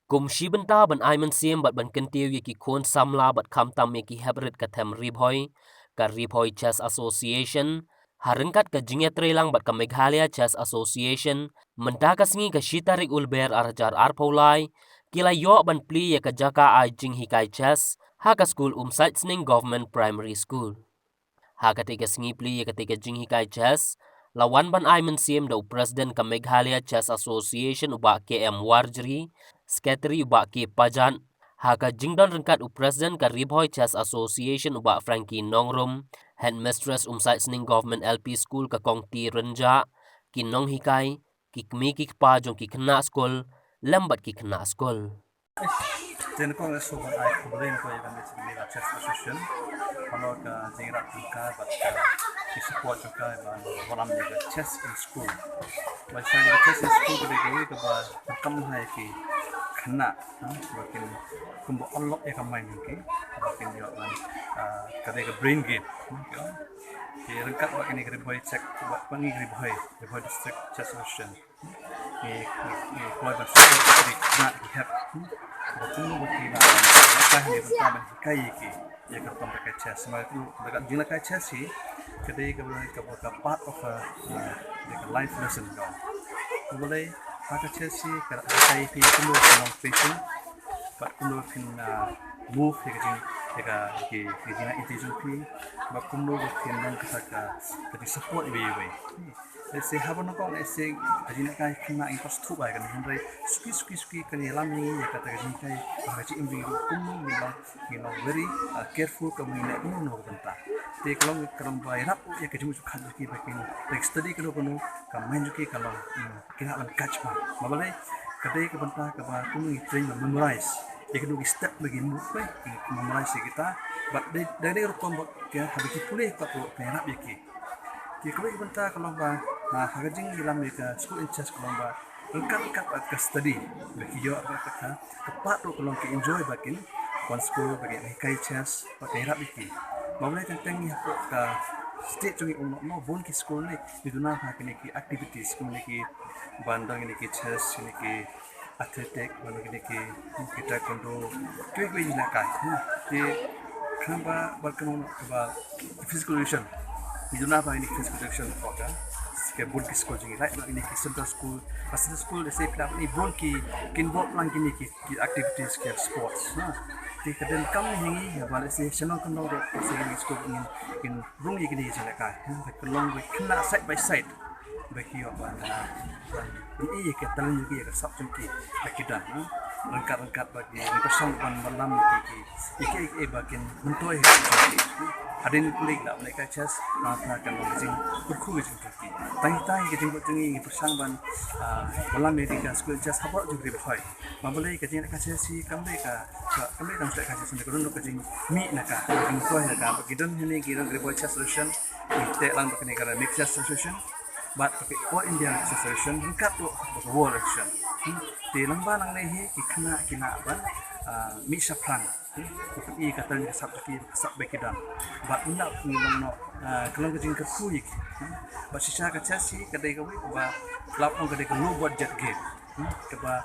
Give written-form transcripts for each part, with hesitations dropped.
Kum shi benta ban ai man siem bat ban kentiu yeki kon samla bat kam tam yeki hebret katem Ribhoi Chess Association harengkat ka jinget relang bat ka Meghalaya Chess Association menta ka singi ka shitarik ulber arjar arpolai kila yo ban pli ya ka jaka ai Jing Hikai Chess ha ka school site sning government primary school ha ka tega singi pli ya ka tega Jing Hikai Chess lawan ban ai man siem do president ka Meghalaya Chess Association uba KM Warjri secretary uba ke Pajan Haka jingdon rengkat president ka Ribhoi Chess Association uba Frankie Nongrum, headmistress site sning government LP school ka Kongti Renja, ki Nong Hikai, ki kmi ki pa jong ki kena school, lambat ki kena school. Then ko so ban ai problem ko ya kan ni chess association kalau ka jingra ka but ki support ka ban walam ni chess in school. Ba sa ni chess in school ko ba kam hai ki kena bakin kumbo unlock ya kamai ni bakin yo ban kade ka brain game ki rengkat bakin ni Ribhoi check buat pangi Ribhoi district chess association ni keluarga saya di nak lihat betul betul apa yang pertama Hikai ki ya kertam pakai chess semua itu dekat jina kai chess si kedai ke part of the life lesson kau boleh pakai chess si kerana Hikai pi perlu concentration but perlu move ke jina intelligence pi but perlu nan kesaka jadi support ibe let's say habon ko let's say ajina kai kena impas tu bai kan hendrai suki kan yalami ya kata kan kai haji imbi kumu mila very careful kamina no benta te kalau keram bai rap ya ke jumu khan ki bakin like study kalau kono kamain juki kalau kena ban catch ma mabale kadai ke benta ke ba kumu train memorize ya kedua step bagi move memorize kita but dari rukun ke habis pulih tak perap yaki ki kalau benta kalau ba hagajing ilam ka school in chess kalau ba engkat ke study bagi yo ka tepat tu kalau ke enjoy bakin one school bagi Hikai chess pakai rap iki mamai tentang ni aku ka state tungi no bon ki school ni diduna ha kini ki activities kini ki bandang ini ki chess ini ki athletic bandang ini ki kita kondo kwe ni kai di kamba balkan ba physical education diduna ha ini physical education kota ke bon ki school jingi right ini ki center school they say club ni bon ki kinbok lang kini ki activities ke sports di kadang kami hingi balik si senang kenal dek sehingga school in room ini jenak kai kelong kena side by side bagi apa ini ke talan juga ke sub jengki bagi dah rengkat bagi person malam iki bagian mentoy ada ni kulik tak mereka chess maka akan mengajing berkuih jengki tangi ke jengkut jengi person malam mereka school chess apa juga Ribhoi mabalai ke jengak chess si kami kan sudah kasih sendiri kurang ke jeng mi naka mentoy naka bagi dan ini kira Ribhoi chess solution kita lang bagi negara mix chess solution but pakai all India association lengkap tu world action di lembah nang lehi kena ban mi saplan i kata ni sab bekidan but nak no kalau kejing kerkuik but sisa kecasi kedai kau ba lapang kedai kau budget game keba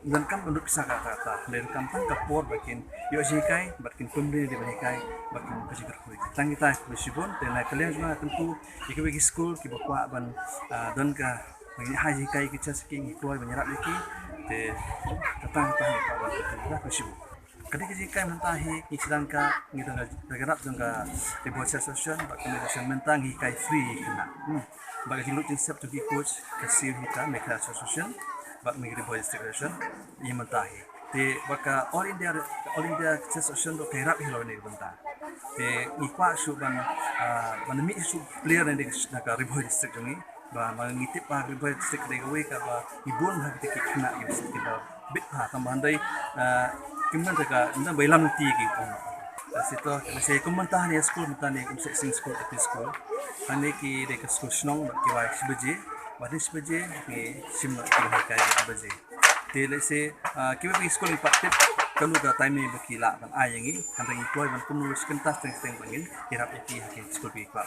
dan kam untuk bisa kata dari kampung ke port bakin yo Hikai bakin pembeli di Hikai bakin kejing kerkuik tang kita bersibun dan kalian semua tentu bagi school ki bawa ban dan ka bagi Hikai kita seking keluar menyerap lagi de datang ka bersibun kadang Hikai mentahi Sri-Lanka kita bergerak dengan Ribhoi Association bakin mentang Hikai free kena bagi lu insep tu coach kasih Hikai Meghalaya Association bak Ribhoi Association ia mentahi di baka all India Chess Association do kerap hilau ni benta di ikwa su ban mi su player ni nak Ribhoi district ni ba mangitip pa Ribhoi district dei we ka ba ibon ha kita kena kita bit ha tambahan dai kimman ka nda bailam ti ki pun situ saya komentar ni school mentah ni sing school at school ane ki de school snong ki wa sebaje Badis baje ni sim Hikai baje. Tele se kiba bi school ni paktip kalu ka time ni bakila ban ayangi kan employ ban kumu sekentas teng bangin irap iki hakik school bi pa.